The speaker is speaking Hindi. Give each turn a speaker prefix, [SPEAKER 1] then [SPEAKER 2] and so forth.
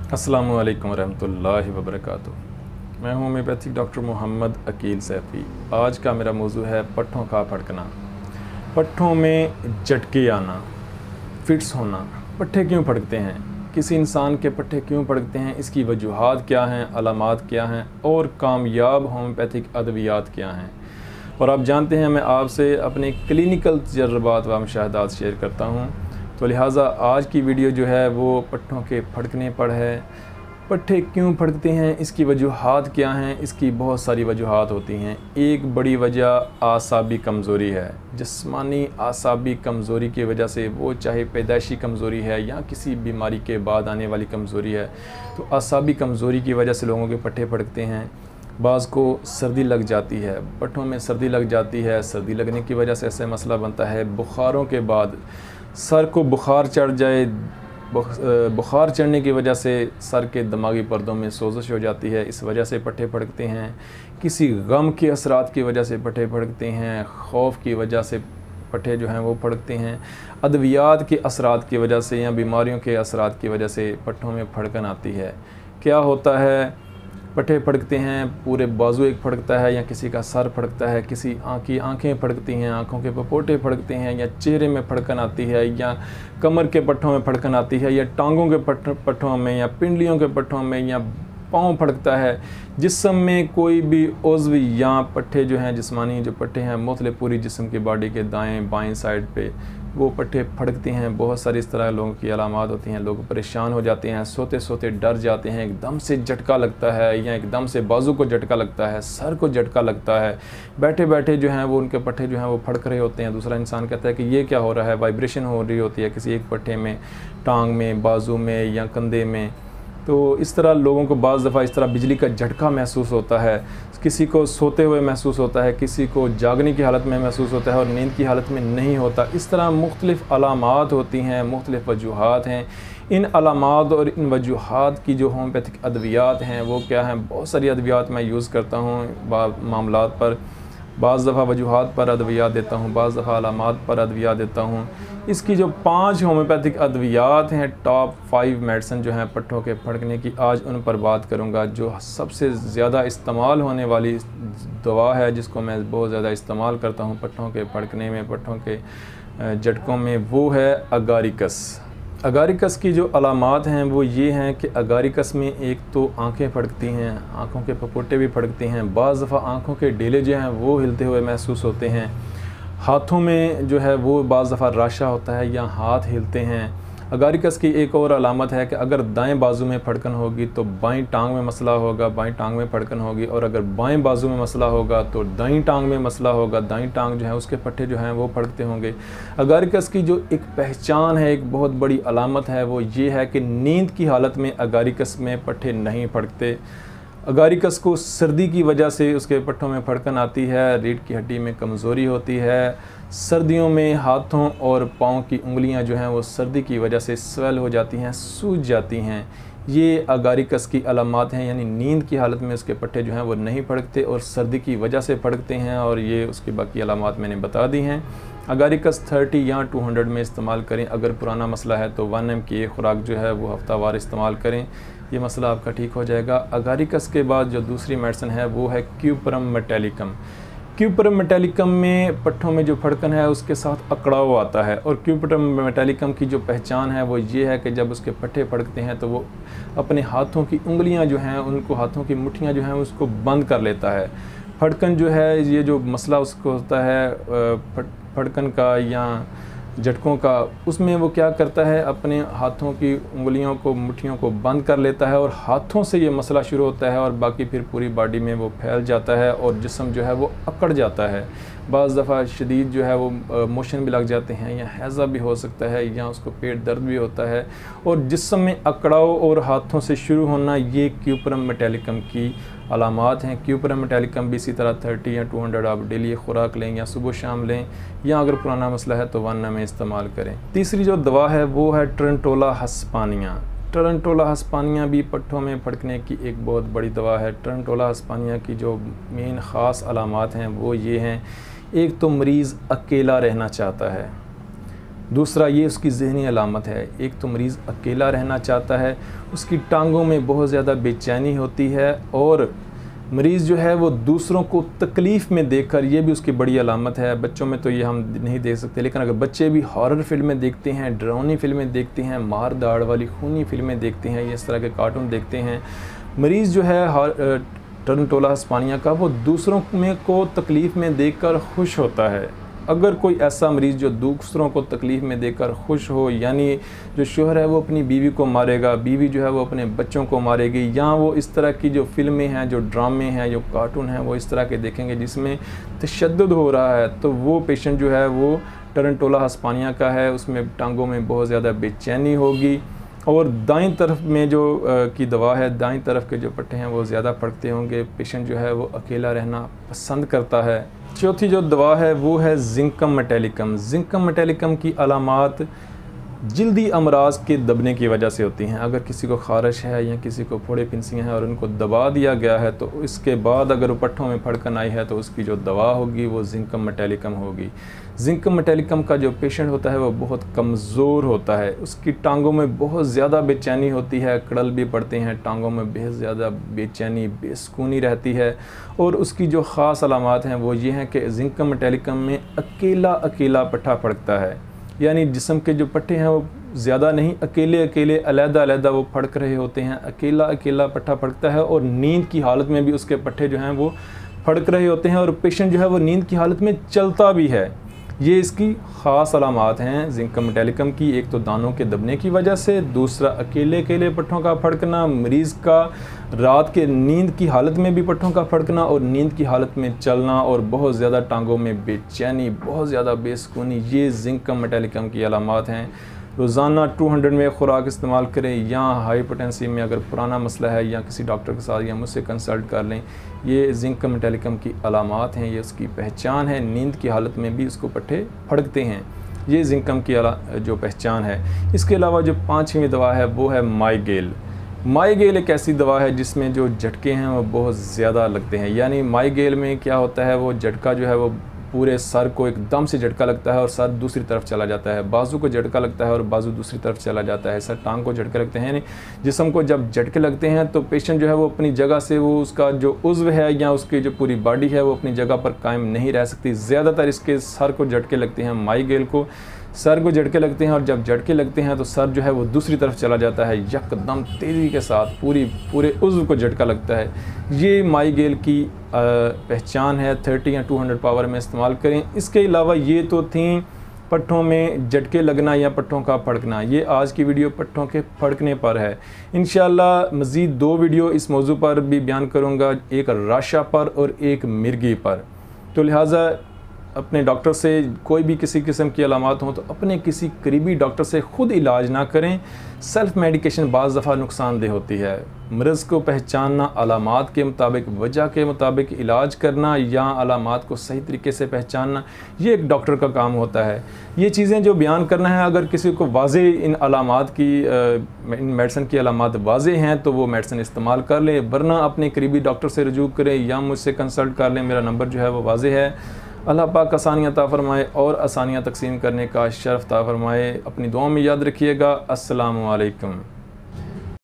[SPEAKER 1] अस्सलामु अलैकुम रहमतुल्लाहि व बरकातुहू। मैं हूँ होम्योपैथिक डॉक्टर मोहम्मद अकील सैफ़ी। आज का मेरा मौजू है पट्ठों का फड़कना। पट्ठों में झटके आना, फिट्स होना। पट्ठे क्यों फड़कते हैं? किसी इंसान के पट्ठे क्यों फड़कते हैं? इसकी वजूहात क्या हैं, अलामात क्या हैं और कामयाब होम्योपैथिक अद्वियात क्या हैं? और आप जानते हैं मैं आपसे अपने क्लिनिकल तजर्बात व मुशाहदात शेयर करता हूँ, तो लिहाजा आज की वीडियो जो है वो पट्ठों के फड़कने पर है। पट्ठे क्यों फड़कते हैं, इसकी वजूहात क्या हैं? इसकी बहुत सारी वजूहात होती हैं। एक बड़ी वजह आसाबी कमज़ोरी है। जिस्मानी आसाबी कमज़ोरी की वजह से, वो चाहे पैदाइशी कमज़ोरी है या किसी बीमारी के बाद आने वाली कमज़ोरी है, तो आसाबी कमज़ोरी की वजह से लोगों के पट्ठे फड़कते हैं। बाज़ को सर्दी लग जाती है, पट्ठों में सर्दी लग जाती है। सर्दी लगने की वजह से ऐसा मसला बनता है। बुखारों के बाद सर को बुखार चढ़ जाए, बुखार चढ़ने की वजह से सर के दिमागी पर्दों में सोजिश हो जाती है, इस वजह से पट्ठे फड़कते हैं। किसी गम के असरात की वजह से पट्ठे फड़कते हैं। खौफ की वजह से पट्ठे जो हैं वो फड़कते हैं। अद्वियात के असरात की वजह से या बीमारियों के असरात की वजह से पट्ठों में फड़कन आती है। क्या होता है? पट्ठे फड़कते हैं, पूरे बाजू एक फड़कता है या किसी का सर फड़कता है, किसी की आंखें फड़कती हैं, आंखों के पपोटे फड़कते हैं, या चेहरे में फड़कन आती है, या कमर के पट्ठों में फड़कन आती है, या टांगों के पट्ठों में, या पिंडलियों के पट्ठों में, या पाँव फड़कता है। जिस्म में कोई भी उज़्व या पट्ठे जो हैं, जिस्मानी जो पट्ठे हैं, मुख्तलिफ पूरी जिस्म की बॉडी के दाएं बाएं साइड पे वो पट्ठे फड़कते हैं। बहुत सारी इस तरह लोगों की अलामात होती हैं। लोग परेशान हो जाते हैं, सोते सोते डर जाते हैं, एकदम से झटका लगता है, या एकदम से बाजू को झटका लगता है, सर को झटका लगता है। बैठे बैठे जो हैं वो उनके पट्ठे जो हैं वो फड़क रहे होते हैं। दूसरा इंसान कहता है कि ये क्या हो रहा है, वाइब्रेशन हो रही होती है किसी एक पट्ठे में, टांग में, बाजू में या कंधे में। तो इस तरह लोगों को बाज़ दफ़ा इस तरह बिजली का झटका महसूस होता है। किसी को सोते हुए महसूस होता है, किसी को जागने की हालत में महसूस होता है और नींद की हालत में नहीं होता। इस तरह मुख्तलिफ़ अलामात होती हैं, मुख्तलिफ़ वजूहात हैं। इन अलामात और इन वजूहात की जो होम्योपैथिक अद्वियात हैं वो क्या हैं? बहुत सारी अद्वियात मैं यूज़ करता हूँ मामलात पर। बाज़ दफ़ा वजूहात पर अद्वियात देता हूँ, बाज़ दफ़ा अलामात पर अद्वियात देता हूँ। इसकी जो 5 होम्योपैथिक अद्वियात हैं, टॉप 5 मेडिसिन जो हैं पट्ठों के फड़कने की, आज उन पर बात करूँगा। जो सबसे ज़्यादा इस्तेमाल होने वाली दवा है, जिसको मैं बहुत ज़्यादा इस्तेमाल करता हूँ पट्ठों के फड़कने में, पट्ठों के झटकों में, वो है अगारिकस। अगारिकस की जो अलामात हैं वो ये हैं कि अगारिकस में एक तो आंखें फड़कती हैं, आंखों के पपोटे भी फड़कते हैं। बाज़ दफ़ा आंखों के डेले जो हैं वो हिलते हुए महसूस होते हैं। हाथों में जो है वो बाज़ दफ़ा राशा होता है या हाथ हिलते हैं। अगारिकस की एक और अलामत है कि अगर दाएं बाजू में फड़कन होगी तो बाएं टांग में मसला होगा, बाएं टांग में फड़कन होगी, और अगर बाएं बाजू में मसला होगा तो दाईं टांग में मसला होगा, दाईं टांग जो है उसके पट्ठे जो हैं वो फड़कते होंगे। अगारिकस की जो एक पहचान है, एक बहुत बड़ी अलामत है, वो ये है कि नींद की हालत में अगारिकस में पट्ठे नहीं फड़कते। अगारिकस को सर्दी की वजह से उसके पट्ठों में फड़कन आती है, रीढ़ की हड्डी में कमज़ोरी होती है। सर्दियों में हाथों और पाँव की उंगलियां जो हैं वो सर्दी की वजह से स्वेल हो जाती हैं, सूज जाती हैं। ये अगारिकस की अलामात हैं, यानी नींद की हालत में उसके पट्ठे जो हैं वो नहीं फड़कते और सर्दी की वजह से फड़कते हैं, और ये उसकी बाकी अलामात मैंने बता दी हैं। अगारिकस 30 या 200 में इस्तेमाल करें। अगर पुराना मसला है तो 1 mg की एक खुराक जो है वो हफ्तावार इस्तेमाल करें, ये मसला आपका ठीक हो जाएगा। अगारिकस के बाद जो दूसरी मेडिसिन है वो है क्यूपरम मेटालिकम। क्यूपरम मेटालिकम में पट्ठों में जो फड़कन है उसके साथ अकड़ाव आता है, और क्यूपरम मेटालिकम की जो पहचान है वो ये है कि जब उसके पट्ठे फड़कते हैं तो वो अपने हाथों की उंगलियां जो हैं, उनको हाथों की मुट्ठियां जो हैं उसको बंद कर लेता है। फड़कन जो है, ये जो मसला उसको होता है फड़कन का या झटकों का, उसमें वो क्या करता है, अपने हाथों की उंगलियों को, मुट्ठियों को बंद कर लेता है, और हाथों से ये मसला शुरू होता है और बाकी फिर पूरी बॉडी में वो फैल जाता है और जिस्म जो है वो अकड़ जाता है। बाज़ दफ़ा शदीद जो है वो मोशन भी लग जाते हैं, या हैज़ा भी हो सकता है, या उसको पेट दर्द भी होता है, और जिस्म में अकड़ाव और हाथों से शुरू होना, ये क्यूपरम मेटालिकम की अलामात हैं। क्यूपरम मेटालिकम भी इसी तरह 30 या 200 आप डेली खुराक लें, या सुबह शाम लें, या अगर पुराना मसला है तो 1 में इस्तेमाल करें। तीसरी जो दवा है वो है टरंटोला हस्पानिया। टरंटोला हस्पानिया भी पट्ठों में फड़कने की एक बहुत बड़ी दवा है। टरंटोला हस्पानिया की जो मेन ख़ास अलामात हैं वो ये हैं। एक तो मरीज़ अकेला रहना चाहता है, दूसरा ये उसकी ज़हनी अलामत है। एक तो मरीज़ अकेला रहना चाहता है, उसकी टांगों में बहुत ज़्यादा बेचैनी होती है, और मरीज़ जो है वो दूसरों को तकलीफ़ में देखकर, ये भी उसकी बड़ी अलामत है। बच्चों में तो ये हम नहीं देख सकते, लेकिन अगर बच्चे भी हॉरर फिल्में देखते हैं, डरावनी फिल्में देखते हैं, मार दाड़ वाली खूनी फिल्में देखते हैं, इस तरह के कार्टून देखते हैं, मरीज़ जो है टर्नटोला हिस्पानिया का, वो दूसरों में को तकलीफ़ में देखकर खुश होता है। अगर कोई ऐसा मरीज़ जो दूसरों को तकलीफ़ में देकर खुश हो, यानी जो शोहर है वो अपनी बीवी को मारेगा, बीवी जो है वो अपने बच्चों को मारेगी, या वो इस तरह की जो फ़िल्में हैं, जो ड्रामे हैं, जो कार्टून हैं, वो इस तरह के देखेंगे जिसमें तशद्दुद हो रहा है, तो वो पेशेंट जो है वो टर्नटोला हिस्पानिया का है। उसमें टांगों में बहुत ज़्यादा बेचैनी होगी, और दाईं तरफ में जो की दवा है, दाईं तरफ के जो पट्टे हैं वो ज़्यादा फड़कते होंगे। पेशेंट जो है वो अकेला रहना पसंद करता है। चौथी जो दवा है वो है जिंकम मेटालिकम। जिंकम मेटालिकम की अलामात जल्दी अमराज के दबने की वजह से होती हैं। अगर किसी को खारिश है या किसी को फोड़े फिंसियाँ हैं और उनको दबा दिया गया है, तो इसके बाद अगर पट्ठों में फड़कन आई है तो उसकी जो दवा होगी वो जिंकम मेटालिकम होगी। जिंकम मेटालिकम का जो पेशेंट होता है वो बहुत कमज़ोर होता है, उसकी टांगों में बहुत ज़्यादा बेचैनी होती है, कड़ल भी पड़ते हैं, टांगों में बहुत ज़्यादा बेचैनी, बेसुकूनी रहती है। और उसकी जो ख़ास अलामात हैं वो ये हैं कि जिंकम मेटालिकम में अकेला अकेला पट्ठा फड़कता है, यानी जिस्म के जो पट्टे हैं वो ज़्यादा नहीं, अकेले अकेले अलहदा अलहदा वो फड़क रहे होते हैं। अकेला अकेला पट्ठा फड़कता है, और नींद की हालत में भी उसके पट्टे जो हैं वो फड़क रहे होते हैं, और पेशेंट जो है वो नींद की हालत में चलता भी है। ये इसकी ख़ास अलामात हैं जिंकम मेटालिकम की। एक तो दानों के दबने की वजह से, दूसरा अकेले अकेले पट्ठों का फड़कना, मरीज़ का रात के नींद की हालत में भी पट्ठों का फड़कना, और नींद की हालत में चलना, और बहुत ज़्यादा टांगों में बेचैनी, बहुत ज़्यादा बेसुकूनी, ये जिंकम मेटालिकम की अलामात हैं। रोज़ाना 200 में ख़ुराक इस्तेमाल करें, या हाइपरटेंसी में अगर पुराना मसला है या किसी डॉक्टर के साथ या मुझसे कंसल्ट कर लें। ये जिंकम मेटालिकम की अलामात हैं, ये उसकी पहचान है। नींद की हालत में भी उसको पट्टे फड़कते हैं, ये जिंकम की जो पहचान है। इसके अलावा जो 5वीं दवा है वो है माइगेल। माइगेल एक ऐसी दवा है जिसमें जो झटके हैं वो बहुत ज़्यादा लगते हैं। यानी माइगेल में क्या होता है, वो झटका जो है वो पूरे सर को एकदम से झटका लगता है और सर दूसरी तरफ चला जाता है, बाजू को झटका लगता है और बाजू दूसरी तरफ चला जाता है, सर टांग को झटके लगते हैं। यानी जिस्म को जब झटके लगते हैं तो पेशेंट जो है वो अपनी जगह से, वो उसका जो उज़्व है या उसकी जो पूरी बॉडी है वो अपनी जगह पर कायम नहीं रह सकती। ज़्यादातर इसके सर को झटके लगते हैं, माइगेल को सर को झटके लगते हैं, और जब झटके लगते हैं तो सर जो है वो दूसरी तरफ चला जाता है, यकदम तेज़ी के साथ पूरे उज़्व को झटका लगता है। ये माइगेल की पहचान है। 30 या 200 पावर में इस्तेमाल करें। इसके अलावा ये तो थी पट्ठों में झटके लगना या पट्ठों का फड़कना। ये आज की वीडियो पट्ठों के फड़कने पर है। इंशाअल्लाह मज़ीद 2 वीडियो इस मौजू पर भी बयान करूँगा, एक राशा पर और एक मिर्गी पर। तो लिहाजा अपने डॉक्टर से कोई भी किसी किस्म की अलामात हों तो अपने किसी करीबी डॉक्टर से ख़ुद इलाज ना करें। सेल्फ़ मेडिकेशन बाज़ दफ़ा नुकसानदेह होती है। मर्ज़ को पहचानना, अलामात के मुताबिक, वजह के मुताबिक इलाज करना या अलामात को सही तरीके से पहचानना, ये एक डॉक्टर का काम होता है। ये चीज़ें जो बयान करना है, अगर किसी को वाज़े इन अलामात की इन मेडिसिन की अलामात वाज़े हैं तो वो मेडिसिन इस्तेमाल कर लें, वरना अपने करीबी डॉक्टर से रजू करें या मुझसे कंसल्ट कर लें। मेरा नंबर जो है वो वाज़े है। अल्लाह पाक आसानियाँ अता फ़रमाए और आसानियाँ तकसीम करने का शर्फ़ अता फ़रमाए। अपनी दुआओं में याद रखिएगा। अस्सलामु अलैकुम।